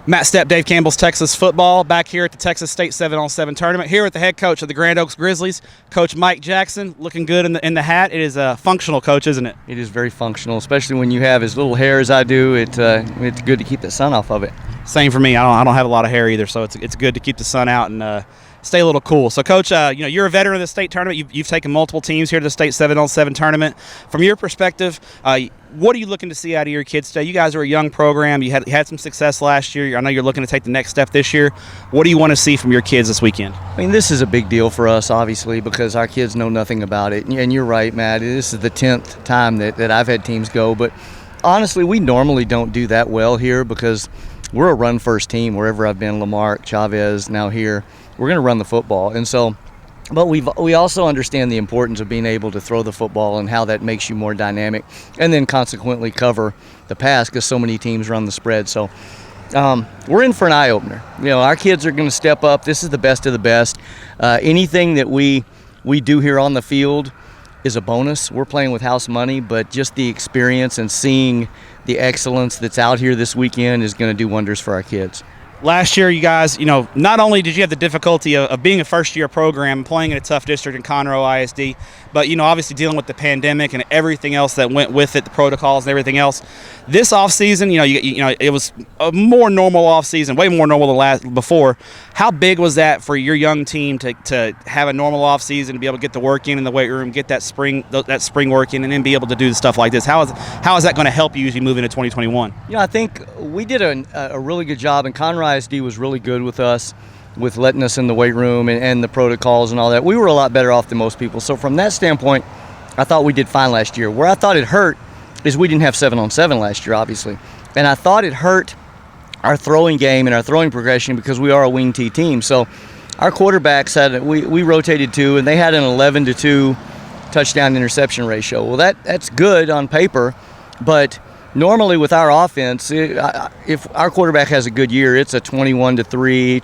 Matt Stepp, Dave Campbell's Texas football, back here at the Texas State 7-on-7 tournament. Here with the head coach of the Grand Oaks Grizzlies, Coach Mike Jackson, looking good in the hat. It is a functional, Coach, isn't it? It is very functional, especially when you have as little hair as I do. It's good to keep the sun off of it. Same for me. I don't have a lot of hair either, so it's good to keep the sun out and stay a little cool. So, Coach, you're a veteran of the state tournament. You've taken multiple teams here to the state 7-on-7 tournament. From your perspective, what are you looking to see out of your kids today? You guys are a young program. You had some success last year. I know you're looking to take the next step this year. What do you want to see from your kids this weekend? I mean, this is a big deal for us, obviously, because our kids know nothing about it. And you're right, Matt. This is the 10th time that I've had teams go. But honestly, we normally don't do that well here because we're a run-first team wherever I've been, Lamarck, Chavez, now here. We're going to run the football. And so, but we also understand the importance of being able to throw the football and how that makes you more dynamic, and then consequently cover the pass because so many teams run the spread. So we're in for an eye-opener. Our kids are going to step up. This is the best of the best. Anything that we do here on the field is a bonus. We're playing with house money, but just the experience and seeing the excellence that's out here this weekend is going to do wonders for our kids. Last year, you guys, not only did you have the difficulty of being a first-year program and playing in a tough district in Conroe ISD, but, obviously dealing with the pandemic and everything else that went with it, the protocols and everything else. This offseason, it was a more normal offseason, way more normal than before. How big was that for your young team to have a normal offseason, to be able to get the work in the weight room, get that spring work in, and then be able to do stuff like this? How is that going to help you as you move into 2021? I think we did a really good job, and Conroe ISD was really good with us, with letting us in the weight room and the protocols and all that. We were a lot better off than most people. So from that standpoint, I thought we did fine last year. Where I thought it hurt is we didn't have 7-on-7 last year, obviously. And I thought it hurt our throwing game and our throwing progression because we are a wing T team. So our quarterbacks we rotated 2, and they had an 11-2 touchdown interception ratio. Well, that's good on paper, but normally with our offense, if our quarterback has a good year, it's a 21-3,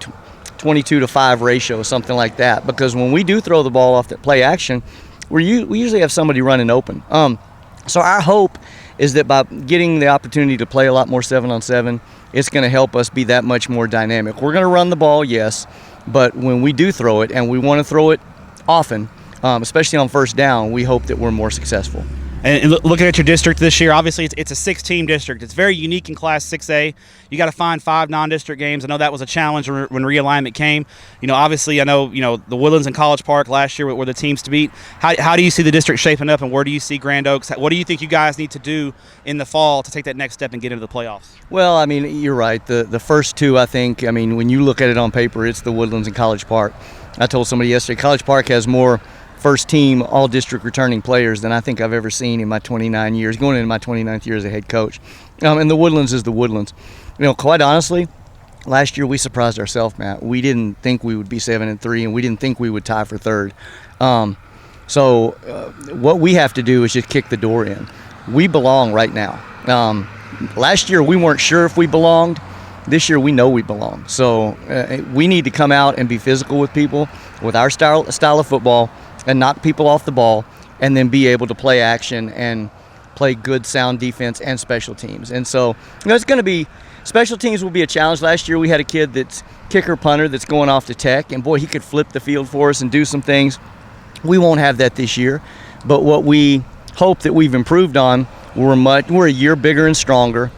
22-5 ratio, something like that. Because when we do throw the ball off that play action, we usually have somebody running open. So our hope is that by getting the opportunity to play a lot more 7-on-7, it's going to help us be that much more dynamic. We're going to run the ball, yes, but when we do throw it, and we want to throw it often, especially on first down, we hope that we're more successful. And looking at your district this year, obviously it's a 6-team district. It's very unique in Class 6A. You got to find 5 non-district games. I know that was a challenge when realignment came. Obviously I know the Woodlands and College Park last year were the teams to beat. How do you see the district shaping up, and where do you see Grand Oaks? What do you think you guys need to do in the fall to take that next step and get into the playoffs? Well, I mean, you're right. The first 2, I think, when you look at it on paper, it's the Woodlands and College Park. I told somebody yesterday, College Park has more first-team all-district returning players than I think I've ever seen in my 29 years, going into my 29th year as a head coach. And the Woodlands is the Woodlands. Quite honestly, last year we surprised ourselves, Matt. We didn't think we would be 7-3, and we didn't think we would tie for third. So what we have to do is just kick the door in. We belong right now. Last year we weren't sure if we belonged. This year we know we belong. So we need to come out and be physical with people, with our style of football, and knock people off the ball, and then be able to play action and play good, sound defense and special teams. And so, it's going to be, special teams will be a challenge. Last year we had a kid that's kicker punter that's going off to Tech, and boy, he could flip the field for us and do some things. We won't have that this year, but what we hope that we've improved on, we're a year bigger and stronger.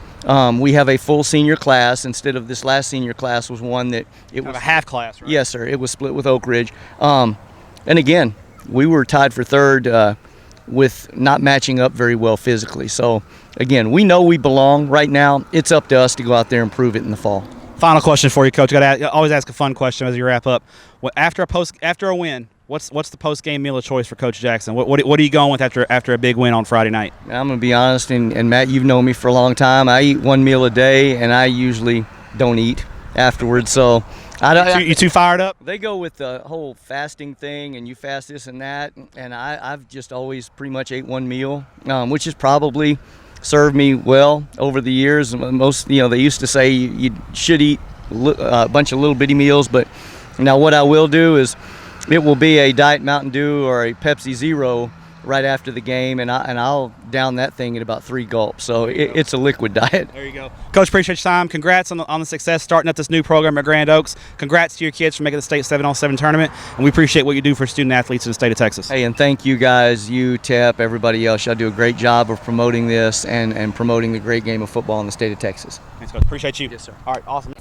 We have a full senior class instead of this last senior class was one that it was a half class, right? Yes, sir. It was split with Oak Ridge. And again, we were tied for third with not matching up very well physically. So, again, we know we belong right now. It's up to us to go out there and prove it in the fall. Final question for you, Coach. Always ask a fun question as you wrap up. After a win, what's the post-game meal of choice for Coach Jackson? What are you going with after a big win on Friday night? I'm going to be honest, and Matt, you've known me for a long time. I eat one meal a day, and I usually don't eat afterwards. So you too fired up? They go with the whole fasting thing, and you fast this and that, and I've just always pretty much ate one meal, which has probably served me well over the years. Most, they used to say you should eat a bunch of little bitty meals, but now what I will do is it will be a Diet Mountain Dew or a Pepsi Zero right after the game, and I'll down that thing in about 3 gulps. So it's a liquid diet. There you go. Coach, appreciate your time. Congrats on the success starting up this new program at Grand Oaks. Congrats to your kids for making the state 7-on-7 tournament, and we appreciate what you do for student athletes in the state of Texas. Hey, and thank you guys, you, Stepp, everybody else. Y'all do a great job of promoting this and promoting the great game of football in the state of Texas. Thanks, Coach. Appreciate you. Yes, sir. All right, awesome.